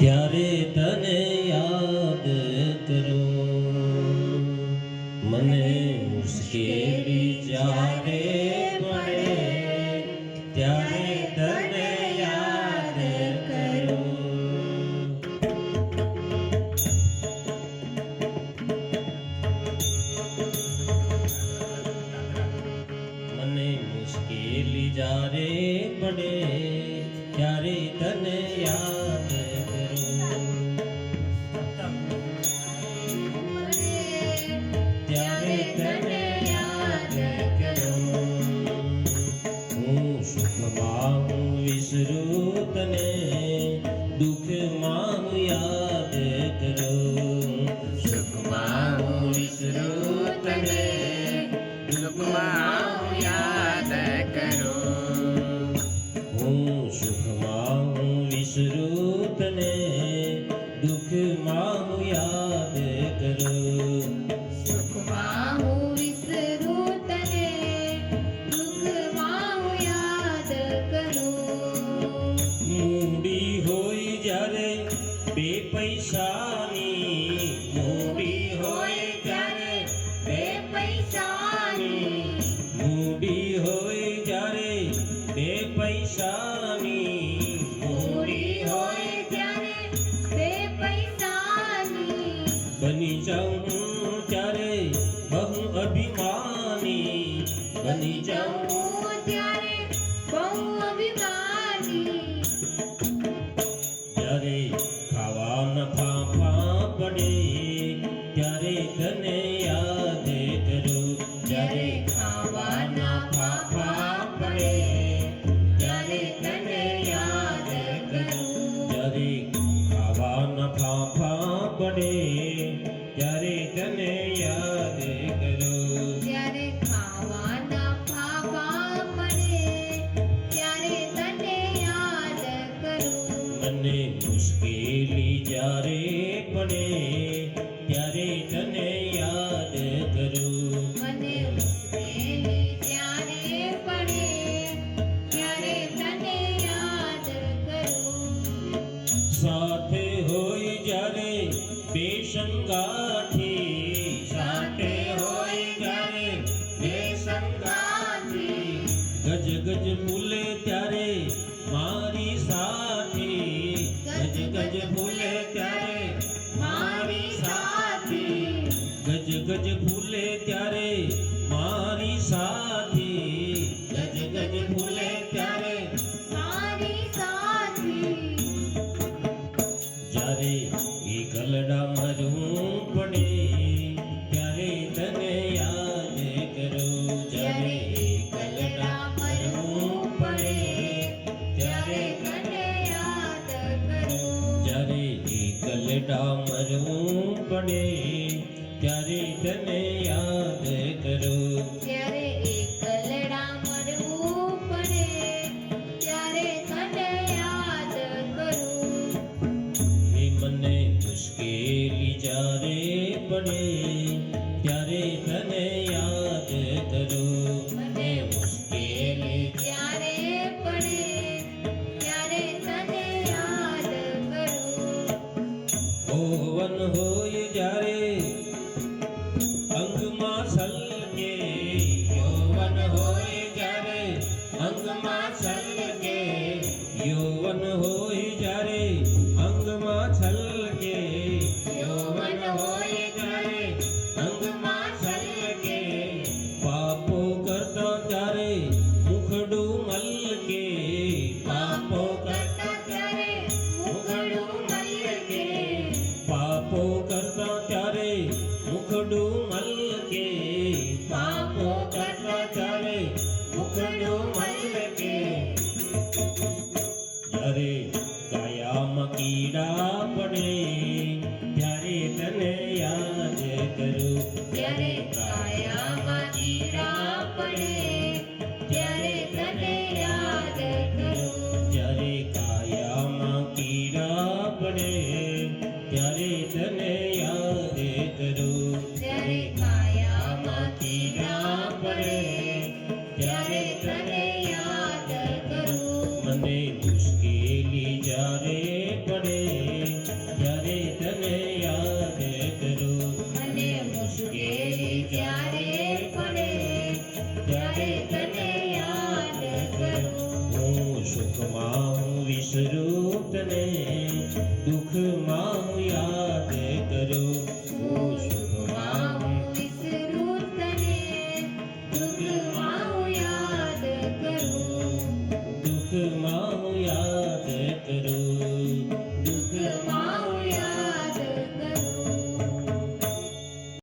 ત્યારે તને યાદ કરું, મને મુશ્કેલી જ્યારે પડે ત્યારે તને યાદ કરું. મને મુશ્કેલી જ્યારે પડે ત્યારે તને યાદ કરું, ત્યારે તને યાદ કરું. હું સુખમાં હું વિસરું તને, દુઃખમાં હું યાદ કરું. સુખમાં હું વિસરું તને, દુઃખમાં હું યાદ કરું. હું સુખમાં હું વિસરું તને, દુઃખમાં હું યાદ કરું. સુખમાં હું વિસરું તને, દુઃખમાં હું યાદ કરું. મૂડી હોય જ્યારે બે પૈસાની, મૂડી હોય ત્યારે બે પૈસાની, મૂડી હોય જ્યારે બે પૈસાની, મૂડી હોય ત્યારે બે પૈસાની. બની જાઉં ત્યારે બહુ અભિમાની, બની જાઉં હું ત્યારે બહુ અભિમાની. જ્યારે ખાવાના ફાંફા પડે ત્યારે તને યાદ કરું. જ્યારે ખાવાના ફાંફા પડે ત્યારે તને યાદ કરું. જ્યારે ખાવાના ફાંફા પડે ત્યારે તને યાદ કરું. જ્યારે ખાવાના ફાંફા પડે ત્યારે તને યાદ કરું. મને મુશ્કેલી જ્યારે પડે ત્યારે તને યાદ કરું. મને મુશ્કેલી જ્યારે પડે ત્યારે તને યાદ કરું. સાથે હોય જ્યારે બે સંગાથી, સાથે હોય જ્યારે બે સંગાથી, ગજ ગજ ફૂલે ત્યારે મારી સાથી, ગજ ગજ ફૂલે ત્યારે મારી સાથી, ગજ ગજ ફૂલે ત્યારે મારી સાથી, ગજ ગજ ફૂલે ત્યારે મારી સાથી. જ્યારે એકલડા મરવું પડે ત્યારે તને યાદ કરું. જ્યારે એકલડા મરવું પડે ત્યારે તને યાદ કરું. જ્યારે એકલડા મરવું પડે ત્યારે તને યાદ કરું. જ્યારે એકલડા મરવું પડે ત્યારે તને યાદ કરું. હે મને મુશ્કેલી જ્યારે પડે ત્યારે તને યાદ કરું. મને મુશ્કેલી જ્યારે પડે ત્યારે તને યાદ કરું. ઓવન હોય જ્યારે અંગમાં સલકે, યૌવન હોય જ્યારે અંગમાં સલકે, યૌવન હોય જ્યારે અંગમાં છલકે, યૌવન હોય ત્યારે અંગમાં છલકે. પાપો કરતા ત્યારે મુખડું મલકે, પાપો કરતા ત્યારે મુખડું મલકે, પાપો કરતા ત્યારે મુખડું મલકે, પાપો કરતા ત્યારે મુખડું મલકે. જ્યારે કાયામાં કીડા પડે ત્યારે તને યાદ કરું. જ્યારે કાયામાં કીડા પડે ત્યારે તને યાદ કરું. જ્યારે કાયામાં કીડા પડે ત્યારે તને યાદ કરું. જ્યારે કાયામાં કીડા પડે ત્યારે તને યાદ કરું. મને મુશ્કેલી જ્યારે પડે ત્યારે તને યાદ કરું. હું સુખમાં હું વિસરું તને, દુઃખમાં